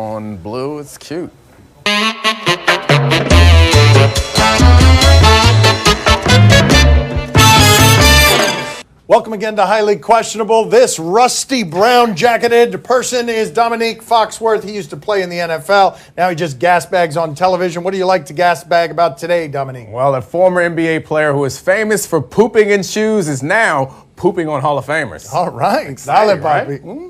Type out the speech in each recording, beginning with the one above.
On blue, it's cute. Welcome again to Highly Questionable. This rusty brown jacketed person is Dominique Foxworth. He used to play in the NFL. Now he just gasbags on television. What do you like to gasbag about today, Dominique? Well, a former NBA player who is famous for pooping in shoes is now pooping on Hall of Famers. All right. Exciting, Papi. right? Mm-hmm.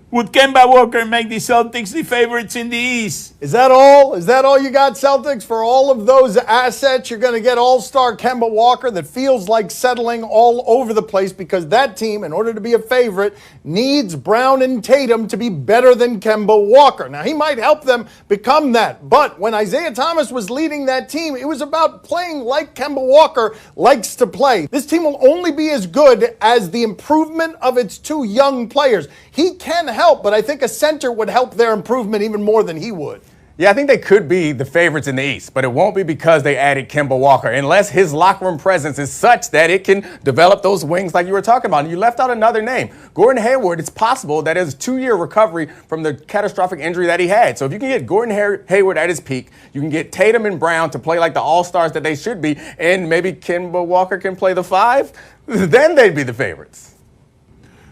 Would Kemba Walker make the Celtics the favorites in the East? Is that all? Is that all you got, Celtics? For all of those assets, you're going to get all-star Kemba Walker that feels like settling all over the place because that team, in order to be a favorite, needs Brown and Tatum to be better than Kemba Walker. Now, he might help them become that, but when Isaiah Thomas was leading that team, it was about playing like Kemba Walker likes to play. This team will only be as good as the improvement of its two young players. He can help, but I think a center would help their improvement even more than he would. Yeah, I think they could be the favorites in the East, but it won't be because they added Kemba Walker, unless his locker room presence is such that it can develop those wings like you were talking about. And you left out another name. Gordon Hayward, it's possible that his 2-year recovery from the catastrophic injury that he had. So if you can get Gordon Hayward at his peak, you can get Tatum and Brown to play like the all-stars that they should be, and maybe Kemba Walker can play the 5, then they'd be the favorites.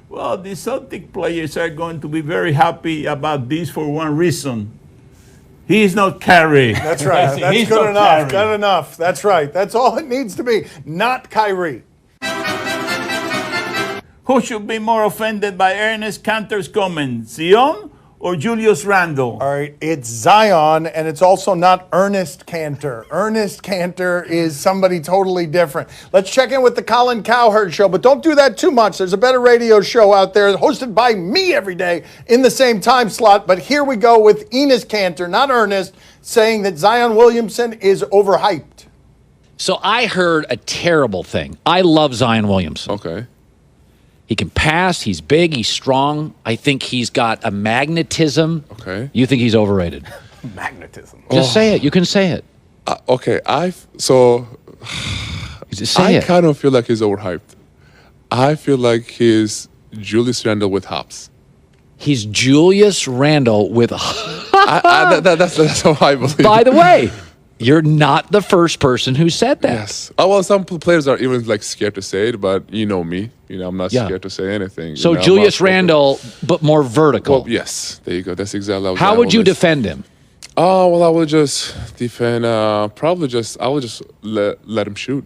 Well, the Celtic players are going to be very happy about this for one reason. He is not Kyrie. That's right. That's good enough. Good enough. That's right. That's all it needs to be. Not Kyrie. Who should be more offended by Ernest Kanter's comment, Zion or Julius Randle? All right, it's Zion, and it's also not Ernest Kanter. Ernest Kanter is somebody totally different. Let's check in with the Colin Cowherd Show, but don't do that too much. There's a better radio show out there hosted by me every day in the same time slot. But here we go with Enes Kanter, not Ernest, saying that Zion Williamson is overhyped. So I heard a terrible thing. I love Zion Williamson. Okay. He can pass. He's big. He's strong. I think he's got a magnetism. Okay. You think he's overrated? Magnetism. Just say it. You can say it. Okay. Just say I it. kind of feel like he's overhyped. I feel like he's Julius Randle with hops. He's Julius Randle with. That's how I believe. By the way, you're not the first person who said that. Yes. Oh, well, some players are even like scared to say it, but you know me. You know, I'm not scared to say anything. So Julius Randle, but more vertical. Well, yes. There you go. That's exactly what How would you defend him? Oh, well, I would just defend. I would just let him shoot.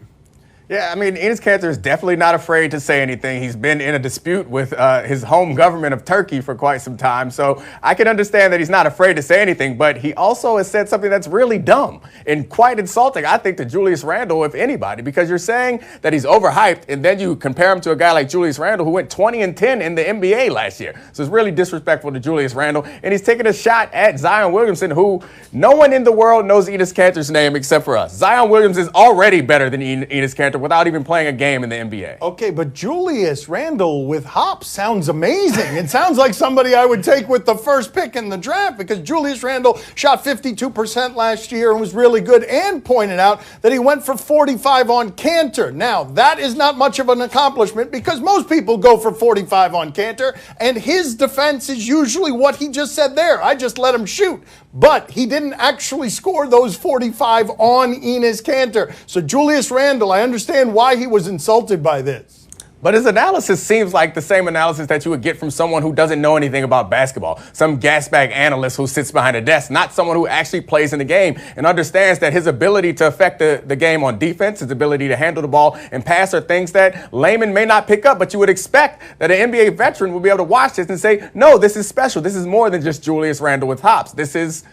Yeah, I mean, Enes Kanter is definitely not afraid to say anything. He's been in a dispute with his home government of Turkey for quite some time. So I can understand that he's not afraid to say anything, but he also has said something that's really dumb and quite insulting, I think, to Julius Randle, if anybody, because you're saying that he's overhyped, and then you compare him to a guy like Julius Randle who went 20-10 in the NBA last year. So it's really disrespectful to Julius Randle, and he's taking a shot at Zion Williamson, who no one in the world knows Enes Kanter's name except for us. Zion Williams is already better than Enes Kanter without even playing a game in the NBA. Okay, but Julius Randle with hops sounds amazing. It sounds like somebody I would take with the first pick in the draft because Julius Randle shot 52% last year and was really good and pointed out that he went for 45 on Kanter. Now, that is not much of an accomplishment because most people go for 45 on Kanter, and his defense is usually what he just said there. I just let him shoot. But he didn't actually score those 45 on Enes Kanter. So Julius Randle, I understand why he was insulted by this. But his analysis seems like the same analysis that you would get from someone who doesn't know anything about basketball. Some gasbag analyst who sits behind a desk, not someone who actually plays in the game and understands that his ability to affect the game on defense, his ability to handle the ball and pass are things that laymen may not pick up, but you would expect that an NBA veteran would be able to watch this and say, no, this is special. This is more than just Julius Randle with hops. This is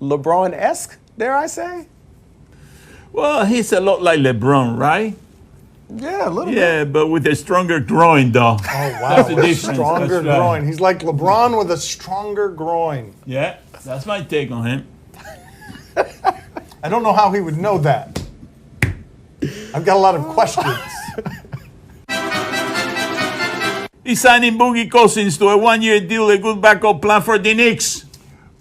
LeBron-esque, dare I say? Well, he's a lot like LeBron, right? Yeah, a little bit. Yeah, but with a stronger groin, though. Oh, wow. That's the difference. Stronger That's groin. right. He's like LeBron with a stronger groin. Yeah, that's my take on him. I don't know how he would know that. I've got a lot of questions. He's signing Boogie Cousins to a one-year deal, a good backup plan for the Knicks.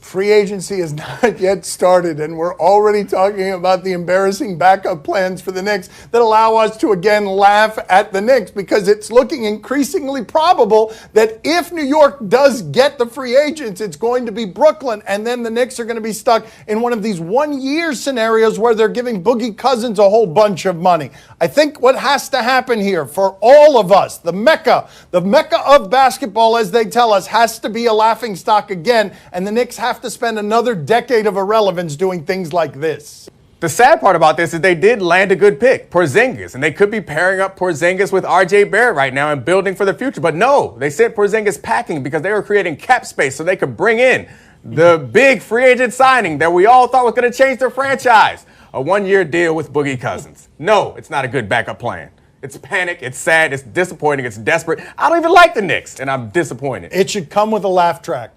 Free agency has not yet started, and we're already talking about the embarrassing backup plans for the Knicks that allow us to again laugh at the Knicks, because it's looking increasingly probable that if New York does get the free agents, it's going to be Brooklyn, and then the Knicks are going to be stuck in one of these one-year scenarios where they're giving Boogie Cousins a whole bunch of money. I think what has to happen here for all of us, the mecca of basketball, as they tell us, has to be a laughingstock again, and the Knicks have to spend another decade of irrelevance doing things like this. The sad part about this is they did land a good pick, Porzingis, and they could be pairing up Porzingis with R.J. Barrett right now and building for the future. But no, they sent Porzingis packing because they were creating cap space so they could bring in the big free agent signing that we all thought was going to change their franchise, a one-year deal with Boogie Cousins. No, it's not a good backup plan. It's panic, it's sad, it's disappointing, it's desperate. I don't even like the Knicks, and I'm disappointed. It should come with a laugh track.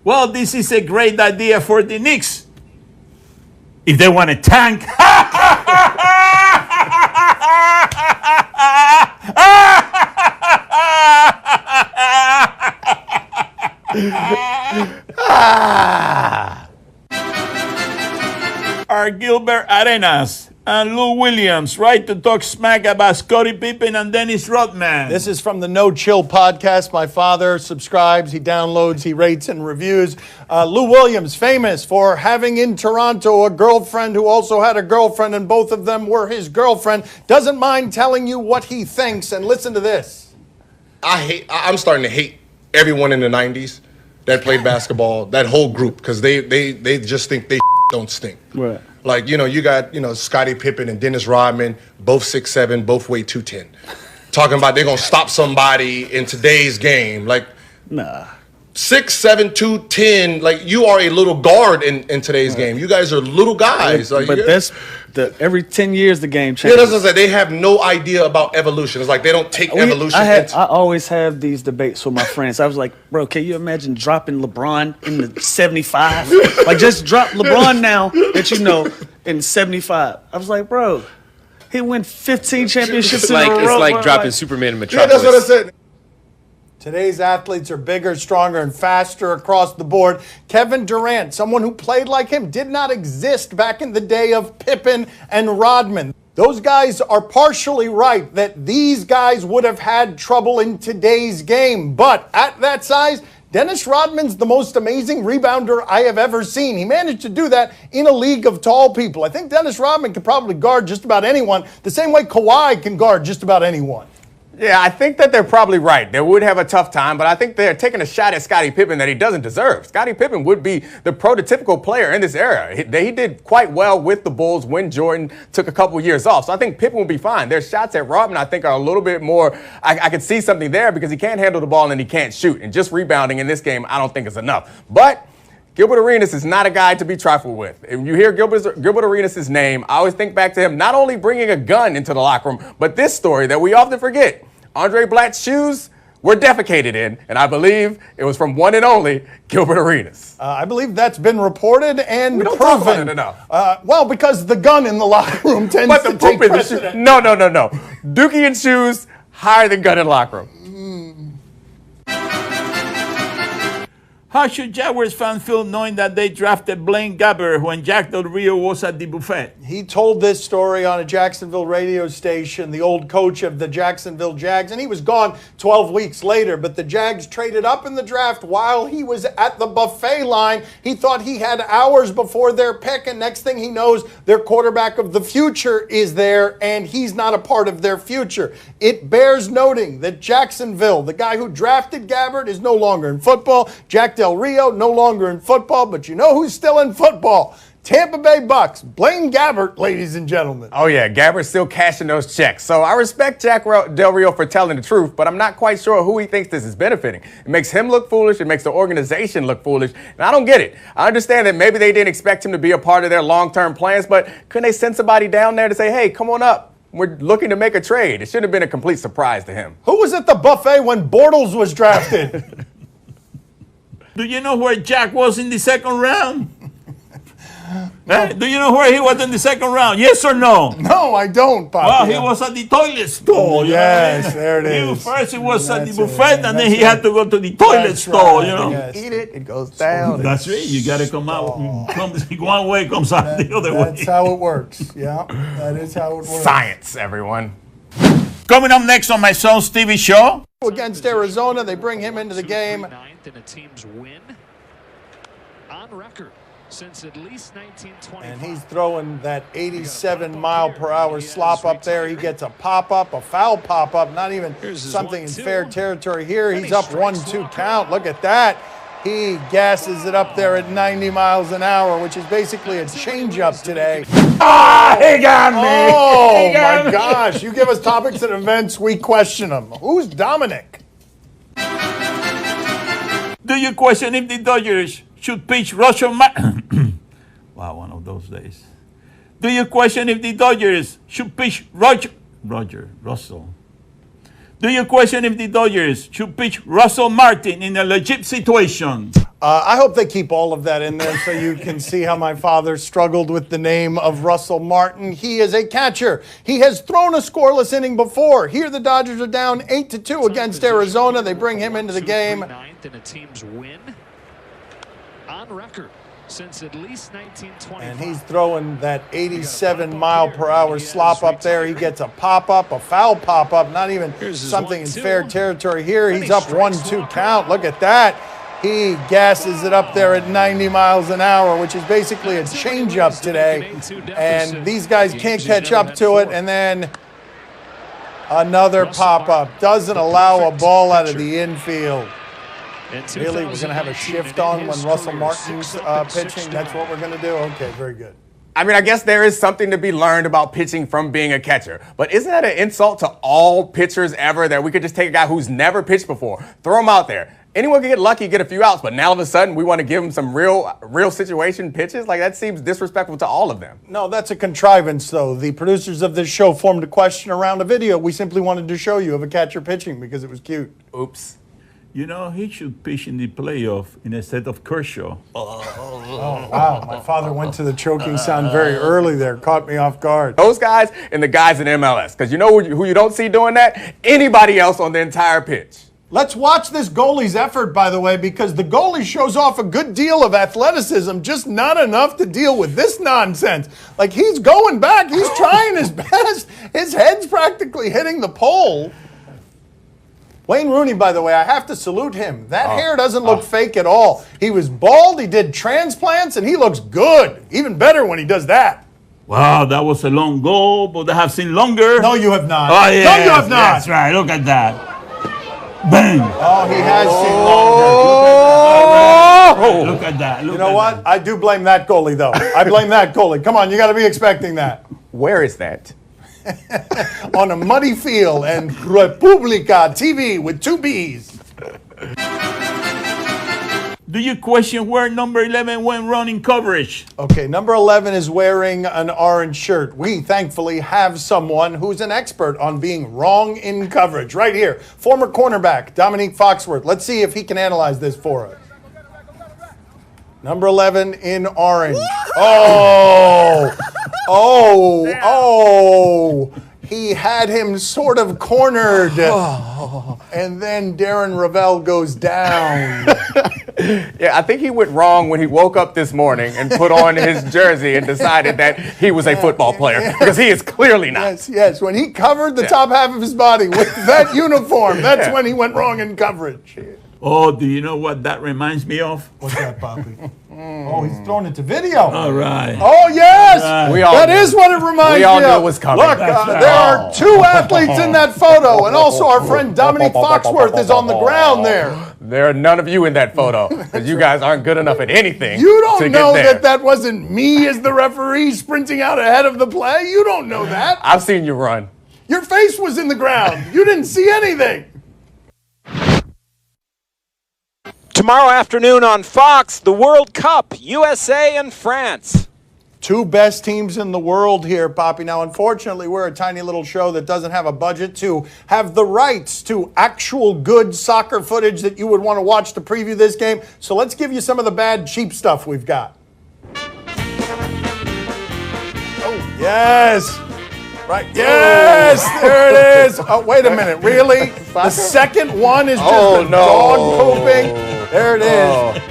Well, this is a great idea for the Knicks. If they want to tank. Are Gilbert Arenas and Lou Williams right to talk smack about Scottie Pippen and Dennis Rodman? This is from the No Chill podcast. My father subscribes, he downloads, he rates and reviews. Lou Williams, famous for having in Toronto a girlfriend who also had a girlfriend, and both of them were his girlfriend, doesn't mind telling you what he thinks. And listen to this. I'm starting to hate everyone in the 90s that played basketball, that whole group, because they just think they don't stink. Right. Like, you got, Scottie Pippen and Dennis Rodman, both 6'7", both weigh 210. Talking about they're going to stop somebody in today's game. Like, Nah. 6'7", 210, like, you are a little guard in today's game. You guys are little guys. Like, But that's every 10 years the game yeah, changes. that's what I said. They have no idea about evolution. It's like they don't take evolution into I always have these debates with my friends. I was like, bro, can you imagine dropping LeBron in the 75? Like, just drop LeBron now that you know in 75. I was like, bro, he win 15 championships in a row. It's like bro. dropping Superman in Metropolis. Yeah, that's what I said. Today's athletes are bigger, stronger, and faster across the board. Kevin Durant, someone who played like him, did not exist back in the day of Pippen and Rodman. Those guys are partially right that these guys would have had trouble in today's game. But at that size, Dennis Rodman's the most amazing rebounder I have ever seen. He managed to do that in a league of tall people. I think Dennis Rodman could probably guard just about anyone, the same way Kawhi can guard just about anyone. Yeah, I think that they're probably right. They would have a tough time, but I think they're taking a shot at Scottie Pippen that he doesn't deserve. Scottie Pippen would be the prototypical player in this era. He did quite well with the Bulls when Jordan took a couple years off. So I think Pippen will be fine. Their shots at Rodman, I think, are a little bit more, I could see something there because he can't handle the ball and he can't shoot. And just rebounding in this game, I don't think is enough. But Gilbert Arenas is not a guy to be trifled with. If you hear Gilbert Arenas' name, I always think back to him not only bringing a gun into the locker room, but this story that we often forget. Andre Blatt's shoes were defecated in, and I believe it was from one and only Gilbert Arenas. I believe that's been reported and We don't proven. talk about it enough. Well, because the gun in the locker room tends But the to take poop in the shoe. precedent. No. Dookie and shoes higher than gun in the locker room. How should Jaguars fans feel knowing that they drafted Blaine Gabbert when Jack Del Rio was at the buffet? He told this story on a Jacksonville radio station, the old coach of the Jacksonville Jags, and he was gone 12 weeks later. But the Jags traded up in the draft while he was at the buffet line. He thought he had hours before their pick, and next thing he knows, their quarterback of the future is there, and he's not a part of their future. It bears noting that Jacksonville, the guy who drafted Gabbert, is no longer in football. Jack Del Rio, no longer in football, but you know who's still in football? Tampa Bay Bucks. Blaine Gabbert, ladies and gentlemen. Oh, yeah, Gabbert's still cashing those checks. So I respect Jack Del Rio for telling the truth, but I'm not quite sure who he thinks this is benefiting. It makes him look foolish. It makes the organization look foolish. And I don't get it. I understand that maybe they didn't expect him to be a part of their long-term plans, but couldn't they send somebody down there to say, hey, come on up? We're looking to make a trade. It shouldn't have been a complete surprise to him. Who was at the buffet when Bortles was drafted? Do you know where Jack was in the second round? Do you know where he was in the second round? Yes or no? No, I don't, Papi. Well, he was at the toilet stall. Yes, there it is. First he was at the That's buffet, it. and then he had to go to the toilet stall, you know. Yes. Eat it, it goes down. That's right. You got to come out. Comes one way, comes out the other way. That's how it works. Yeah, that is how it works. Science, everyone. Coming up next on my son's TV show. Against Arizona, they bring him into the game. Ninth in a team's win on record since at least 1925. And he's throwing that 87-mile-per-hour slop up there. He gets a pop-up, a foul pop-up, not even something in fair territory here. He's up 1-2 count. Look at that. He gasses it up there at 90 miles an hour, which is basically a changeup today. He got me. Oh, my gosh. You give us topics and events, we question them. Who's Dominic? Do you question if the Dodgers should pitch Russell Wow, one of those days. Do you question if the Dodgers should pitch Russell? Do you question if the Dodgers should pitch Russell Martin in a legit situation? I hope they keep all of that in there so you can see how my father struggled with the name of Russell Martin. He is a catcher. He has thrown a scoreless inning before. Here the Dodgers are down 8-2 against Arizona. They bring him into the game. Ninth in a team's win on record since at least 1925. And he's throwing that 87-mile-per-hour slop up there. He gets a pop-up, a foul pop-up, not even something in fair territory here. He's up 1-2 count. Look at that. He gasses it up there at 90 miles an hour, which is basically a changeup today. And these guys can't catch up to it. And then another pop-up. Doesn't allow a ball out of the infield. Really, we're going to have a shift on when Russell Martin's pitching? That's what we're going to do? Okay, very good. I mean, I guess there is something to be learned about pitching from being a catcher. But isn't that an insult to all pitchers ever that we could just take a guy who's never pitched before, throw him out there? Anyone can get lucky, get a few outs, but now all of a sudden we want to give him some real situation pitches? Like, that seems disrespectful to all of them. No, that's a contrivance, though. The producers of this show formed a question around a video we simply wanted to show you of a catcher pitching because it was cute. Oops. You know, he should pitch in the playoff instead of Kershaw. Oh, wow. My father went to the choking sound very early there. Caught me off guard. Those guys and the guys in MLS. Because you know who you don't see doing that? Anybody else on the entire pitch. Let's watch this goalie's effort, by the way, because the goalie shows off a good deal of athleticism, just not enough to deal with this nonsense. Like, he's going back. He's trying his best. His head's practically hitting the pole. Wayne Rooney, by the way, I have to salute him. That hair doesn't look fake at all. He was bald, he did transplants, and he looks good. Even better when he does that. Wow, that was a long goal, but I have seen longer. No, you have not. Oh, yeah. No, you have not. That's right. Look at that. Bang. Oh, he has seen longer. Look at that. Look You know at what? that. I do blame that goalie, though. I blame that goalie. Come on, you got to be expecting that. Where is that? On a muddy field and Republica TV with 2 B's. Do you question where number 11 went wrong in coverage? Okay, number 11 is wearing an orange shirt. We thankfully have someone who's an expert on being wrong in coverage. Right here, former cornerback Dominique Foxworth. Let's see if he can analyze this for us. Number 11 in orange. Oh. He had him sort of cornered. And then Darren Ravel goes down. Yeah, I think he went wrong when he woke up this morning and put on his jersey and decided that he was a football player, because he is clearly not. Yes. When he covered the top half of his body with that uniform, that's when he went wrong in coverage. Oh, do you know what that reminds me of? What's that, Papi? Oh, he's throwing it to video. All right. Oh, yes. That is what it reminds me of. We all knew it was coming. Look, there are 2 athletes in that photo, and also our friend Dominique Foxworth is on the ground there. There are none of you in that photo, because you guys aren't good enough at anything. You don't to know get there. that wasn't me as the referee sprinting out ahead of the play? You don't know that. I've seen you run. Your face was in the ground. You didn't see anything. Tomorrow afternoon on Fox, the World Cup, USA and France. 2 best teams in the world here, Papi. Now, unfortunately, we're a tiny little show that doesn't have a budget to have the rights to actual good soccer footage that you would want to watch to preview this game. So let's give you some of the bad, cheap stuff we've got. Yes. Right. Yes. There it is. Oh, wait a minute. Really? The second one is just a dog pooping. There it is.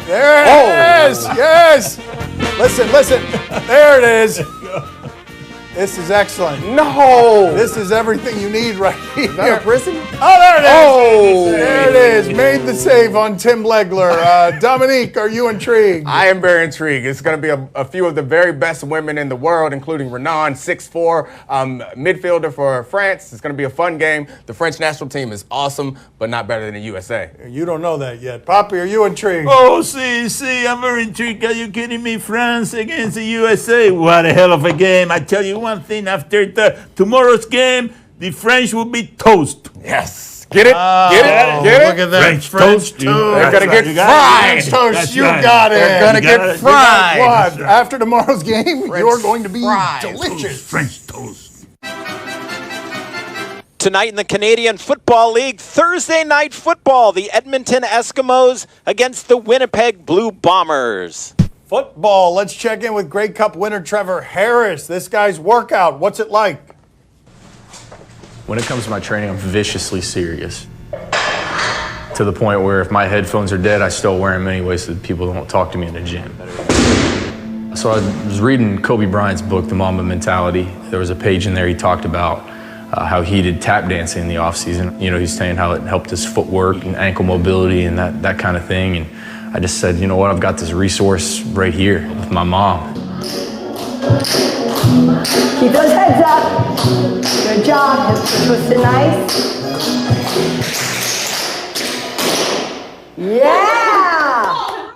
There it is. Yes. Listen. There it is. This is excellent. No. This is everything you need right here. Is that a prison? Oh, there it is. Oh. There it is. Made the save on Tim Legler. Dominique, are you intrigued? I am very intrigued. It's going to be a few of the very best women in the world, including Renan, 6'4", midfielder for France. It's going to be a fun game. The French national team is awesome, but not better than the USA. You don't know that yet. Papi, are you intrigued? Oh, see, I'm very intrigued. Are you kidding me? France against the USA. What a hell of a game. I tell you one thing, after tomorrow's game, the French will be toast. Yes. Get it? Get it? Look at that. French toast. They're going to get fried. French toast, you right. got it. They're going to get fried. What? After tomorrow's game, you're going to be fries. delicious. French toast. Tonight in the Canadian Football League, Thursday Night Football, the Edmonton Eskimos against the Winnipeg Blue Bombers. Football. Let's check in with Grey Cup winner Trevor Harris. This guy's workout, what's it like? When it comes to my training, I'm viciously serious. To the point where if my headphones are dead, I still wear them anyway so that people don't talk to me in the gym. So I was reading Kobe Bryant's book, The Mamba Mentality. There was a page in there he talked about how he did tap dancing in the off-season. You know, he's saying how it helped his footwork and ankle mobility and that kind of thing. And I just said, you know what, I've got this resource right here with my mom. Keep those heads up. Good job. Hips are twisted nice. Yeah!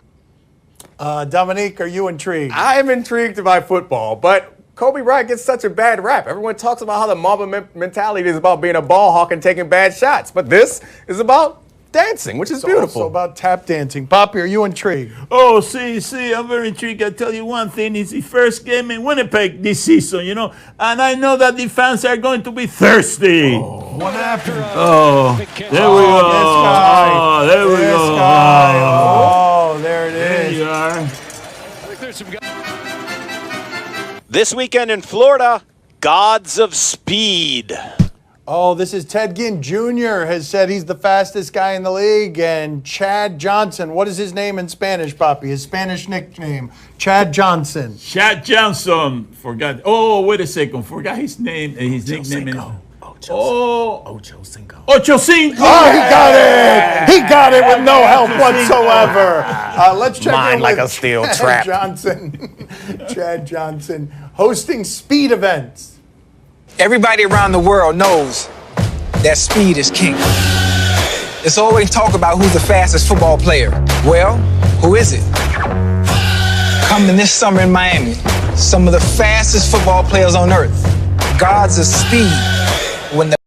Dominique, are you intrigued? I am intrigued by football, but Kobe Bryant gets such a bad rap. Everyone talks about how the Mamba mentality is about being a ball hawk and taking bad shots, but this is about dancing, which is beautiful. It's also about tap dancing. Papi, are you intrigued? Oh, see, I'm very intrigued. I tell you one thing, it's the first game in Winnipeg this season, you know, and I know that the fans are going to be thirsty. Oh, what happened? Oh, there we go. This guy. Oh, there we This go. guy. Oh, there it There is. you are. I think there's some guys. This weekend in Florida, Gods of Speed. Oh, this is Ted Ginn Jr. has said he's the fastest guy in the league. And Chad Johnson, what is his name in Spanish, Papi? His Spanish nickname, Chad Johnson. Chad Johnson. Forgot. Oh, wait a second. Forgot his name. His nickname. Ocho Cinco. Ocho Cinco. Oh, he got it. He got it with no help whatsoever. Let's check Mine in like with a steel Chad trap. Johnson. Chad Johnson hosting speed events. Everybody around the world knows that speed is king. It's always talk about who's the fastest football player. Well, who is it? Coming this summer in Miami, some of the fastest football players on earth. Gods of Speed. When the